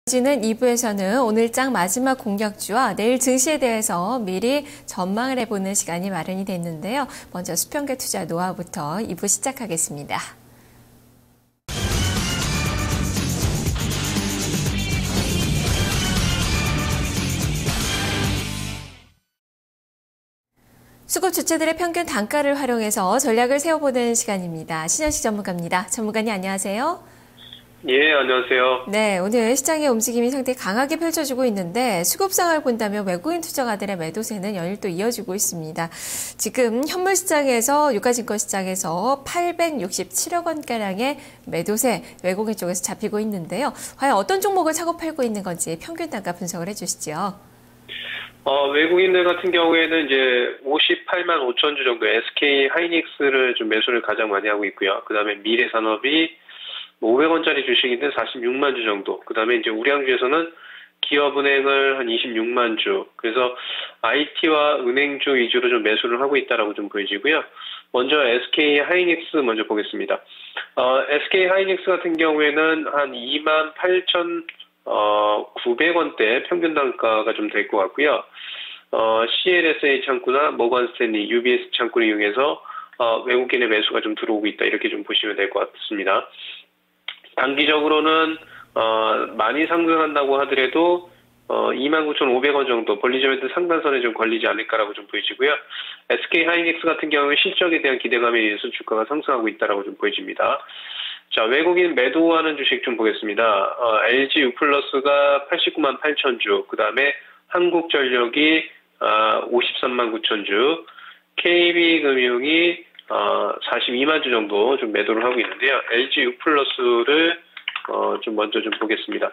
이어지는 2부에서는 오늘장 마지막 공략주와 내일 증시에 대해서 미리 전망을 해보는 시간이 마련이 됐는데요. 먼저 수평계 투자 노하우부터 2부 시작하겠습니다. 수급 주체들의 평균 단가를 활용해서 전략을 세워보는 시간입니다. 신현식 전문가입니다. 전문가님 안녕하세요. 예, 안녕하세요. 네, 오늘 시장의 움직임이 상당히 강하게 펼쳐지고 있는데 수급 상황을 본다면 외국인 투자가들의 매도세는 연일 또 이어지고 있습니다. 지금 현물 시장에서 유가증권 시장에서 867억 원가량의 매도세 외국인 쪽에서 잡히고 있는데요. 과연 어떤 종목을 사고 팔고 있는 건지 평균 단가 분석을 해주시죠. 외국인들 같은 경우에는 이제 58만 5천 주 정도 SK 하이닉스를 좀 매수를 가장 많이 하고 있고요. 그 다음에 미래산업이 500원짜리 주식인데 46만 주 정도. 그 다음에 이제 우량주에서는 기업은행을 한 26만 주. 그래서 IT와 은행주 위주로 좀 매수를 하고 있다라고 좀 보여지고요. 먼저 SK 하이닉스 먼저 보겠습니다. SK 하이닉스 같은 경우에는 한 28,900원대 평균 단가가 좀 될 것 같고요. CLSA 창구나 모건 스탠리, UBS 창구를 이용해서 외국인의 매수가 좀 들어오고 있다. 이렇게 좀 보시면 될 것 같습니다. 단기적으로는 많이 상승한다고 하더라도 29,500원 정도 볼리저밴드 상단선에 좀 걸리지 않을까라고 좀 보여지고요. SK 하이닉스 같은 경우는 실적에 대한 기대감에 의해서 주가가 상승하고 있다라고 좀 보여집니다. 자, 외국인 매도하는 주식 좀 보겠습니다. LG U+가 89만 8천 주, 그 다음에 한국전력이 53만 9천 주, KB금융이 42만 주 정도 좀 매도를 하고 있는데요. LG U+를 좀 먼저 좀 보겠습니다.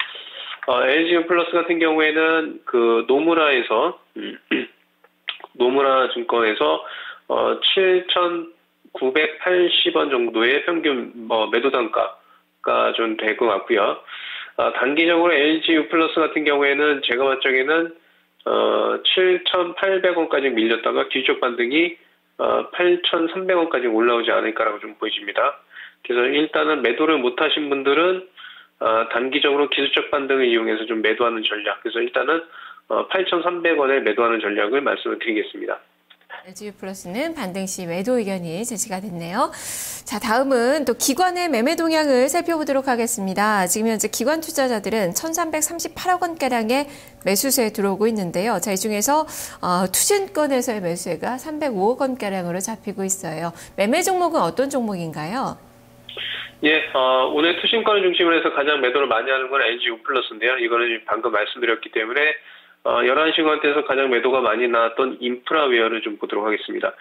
LG U+ 같은 경우에는 그 노무라에서 노무라 증권에서 7,980원 정도의 평균 매도 단가가 좀 될 것 같고요. 단기적으로 LG U+ 같은 경우에는 제가 봤을 적에는 7,800원까지 밀렸다가 기술적 반등이 8,300원까지 올라오지 않을까라고 좀 보여집니다. 그래서 일단은 매도를 못하신 분들은 단기적으로 기술적 반등을 이용해서 좀 매도하는 전략. 그래서 일단은 8,300원에 매도하는 전략을 말씀을 드리겠습니다. LG유플러스는 반등 시 매도 의견이 제시가 됐네요. 자, 다음은 또 기관의 매매 동향을 살펴보도록 하겠습니다. 지금 현재 기관 투자자들은 1,338억 원가량의 매수세에 들어오고 있는데요. 자, 이 중에서 투신권에서의 매수세가 305억 원가량으로 잡히고 있어요. 매매 종목은 어떤 종목인가요? 예, 오늘 투신권을 중심으로 해서 가장 매도를 많이 하는 건 LG U+인데요. 이거는 방금 말씀드렸기 때문에 11시간대에서 가장 매도가 많이 나왔던 인프라웨어를 좀 보도록 하겠습니다.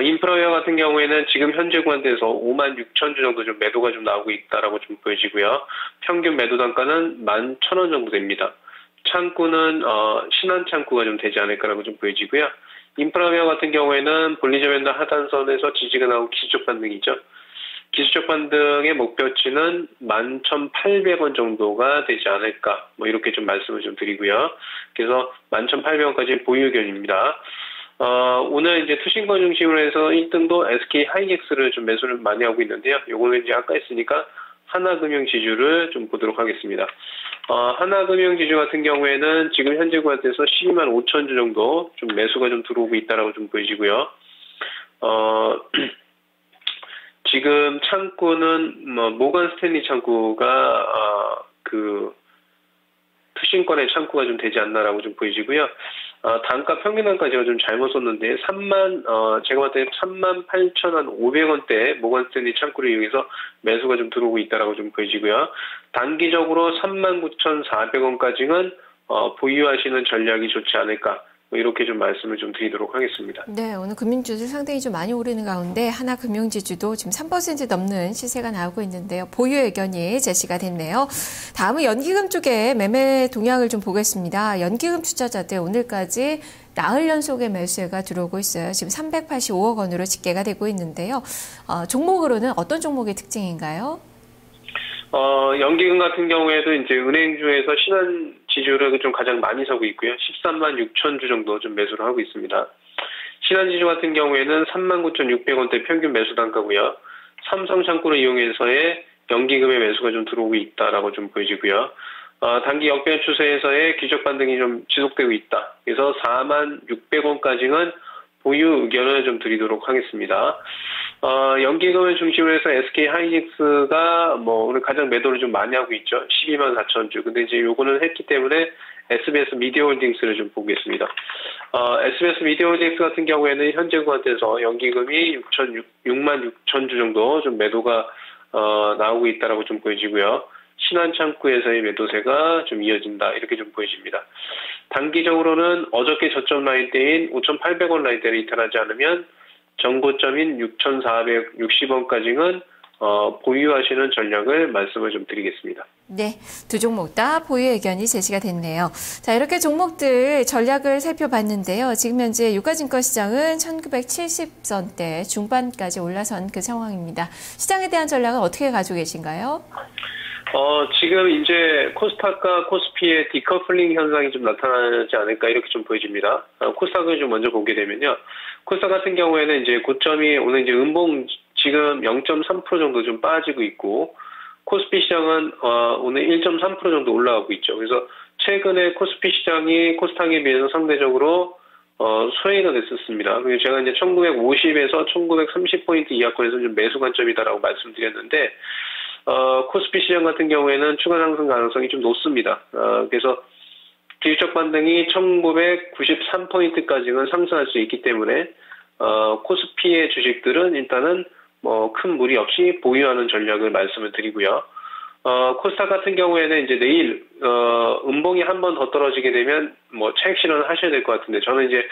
인프라웨어 같은 경우에는 지금 현재 구간대에서 5만 6천 주 정도 좀 매도가 좀 나오고 있다라고 좀 보여지고요. 평균 매도 단가는 11,000원 정도 됩니다. 창구는 신한 창구가 좀 되지 않을까라고 좀 보여지고요. 인프라웨어 같은 경우에는 볼리저밴드 하단선에서 지지가 나오고 기술적 반등이죠. 기술적 반등의 목표치는 11,800원 정도가 되지 않을까, 뭐 이렇게 좀 말씀을 좀 드리고요. 그래서 11,800원까지 보유 의견입니다. 오늘 이제 투신권 중심으로 해서 1등도 SK 하이닉스를 좀 매수를 많이 하고 있는데요. 요거는 이제 아까 했으니까 하나금융 지주를 좀 보도록 하겠습니다. 하나금융 지주 같은 경우에는 지금 현재 구간에서 12만 5천 주 정도 좀 매수가 좀 들어오고 있다라고 좀 보여지고요. 지금 창구는 모건 스탠리 창구가 투신권의 창구가 좀 되지 않나라고 좀 보여지고요. 단가 평균 단가 제가 좀 잘못 썼는데 제가 봤을 때 38,500원대 모건 스탠리 창구를 이용해서 매수가 좀 들어오고 있다라고 좀 보여지고요. 단기적으로 39,400원까지는 보유하시는 전략이 좋지 않을까. 이렇게 좀 말씀을 좀 드리도록 하겠습니다. 네, 오늘 금융주들 상당히 좀 많이 오르는 가운데 하나금융지주도 지금 3% 넘는 시세가 나오고 있는데요. 보유 의견이 제시가 됐네요. 다음은 연기금 쪽에 매매 동향을 좀 보겠습니다. 연기금 투자자들 오늘까지 나흘 연속의 매수가 들어오고 있어요. 지금 385억 원으로 집계가 되고 있는데요. 종목으로는 어떤 종목의 특징인가요? 연기금 같은 경우에도 이제 은행주에서 신한 지주를 좀 가장 많이 사고 있고요. 13만 6천 주 정도 좀 매수를 하고 있습니다. 신한 지주 같은 경우에는 39,600원대 평균 매수 단가고요. 삼성 창구를 이용해서의 연기금의 매수가 좀 들어오고 있다라고 좀 보여지고요. 단기 역변 추세에서의 기적 반등이 좀 지속되고 있다. 그래서 46,600원까지는 보유 의견을 좀 드리도록 하겠습니다. 연기금을 중심으로 해서 SK 하이닉스가 오늘 가장 매도를 좀 많이 하고 있죠. 124,000주. 근데 이제 요거는 했기 때문에 SBS 미디어홀딩스를 좀 보겠습니다. SBS 미디어홀딩스 같은 경우에는 현재 구간에서 연기금이 66,000주 정도 좀 매도가 나오고 있다라고 좀 보여지고요. 신한창구에서의 매도세가 좀 이어진다 이렇게 좀 보여집니다. 단기적으로는 어저께 저점 라인대인 5,800원 라인대를 이탈하지 않으면 전고점인 6,460원까지는 보유하시는 전략을 말씀을 좀 드리겠습니다. 네, 두 종목 다 보유 의견이 제시가 됐네요. 자, 이렇게 종목들 전략을 살펴봤는데요. 지금 현재 유가증권 시장은 1970선대 중반까지 올라선 그 상황입니다. 시장에 대한 전략은 어떻게 가지고 계신가요? 지금 이제 코스닥과 코스피의 디커플링 현상이 좀 나타나지 않을까 이렇게 좀 보여집니다. 코스닥을 좀 먼저 보게 되면요. 코스닥 같은 경우에는 이제 고점이 오늘 이제 음봉 지금 0.3% 정도 좀 빠지고 있고, 코스피 시장은 오늘 1.3% 정도 올라가고 있죠. 그래서 최근에 코스피 시장이 코스닥에 비해서 상대적으로 소외가 됐었습니다. 그리고 제가 이제 1950에서 1930포인트 이하권에서 좀 매수 관점이다라고 말씀드렸는데, 코스피 시장 같은 경우에는 추가 상승 가능성이 좀 높습니다. 그래서 기술적 반등이 1993포인트까지는 상승할 수 있기 때문에 코스피의 주식들은 일단은 큰 무리 없이 보유하는 전략을 말씀을 드리고요. 코스닥 같은 경우에는 이제 내일 음봉이 한 번 더 떨어지게 되면 차익 실현을 하셔야 될 것 같은데, 저는 이제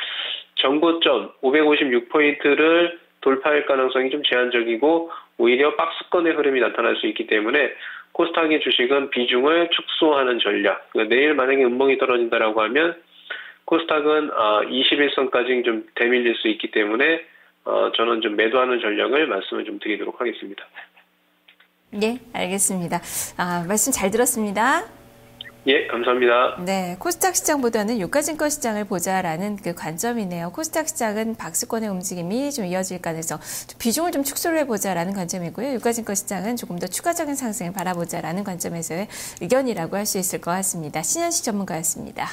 전고점 556포인트를 돌파할 가능성이 좀 제한적이고 오히려 박스권의 흐름이 나타날 수 있기 때문에 코스닥의 주식은 비중을 축소하는 전략. 그러니까 내일 만약에 음봉이 떨어진다라고 하면 코스닥은 21선까지 좀 대밀릴 수 있기 때문에 저는 좀 매도하는 전략을 말씀을 좀 드리도록 하겠습니다. 네, 알겠습니다. 말씀 잘 들었습니다. 예, 감사합니다. 네, 코스닥 시장보다는 유가증권 시장을 보자라는 그 관점이네요. 코스닥 시장은 박스권의 움직임이 좀 이어질 가능성, 비중을 좀 축소를 해보자라는 관점이고요. 유가증권 시장은 조금 더 추가적인 상승을 바라보자라는 관점에서의 의견이라고 할 수 있을 것 같습니다. 신현식 전문가였습니다.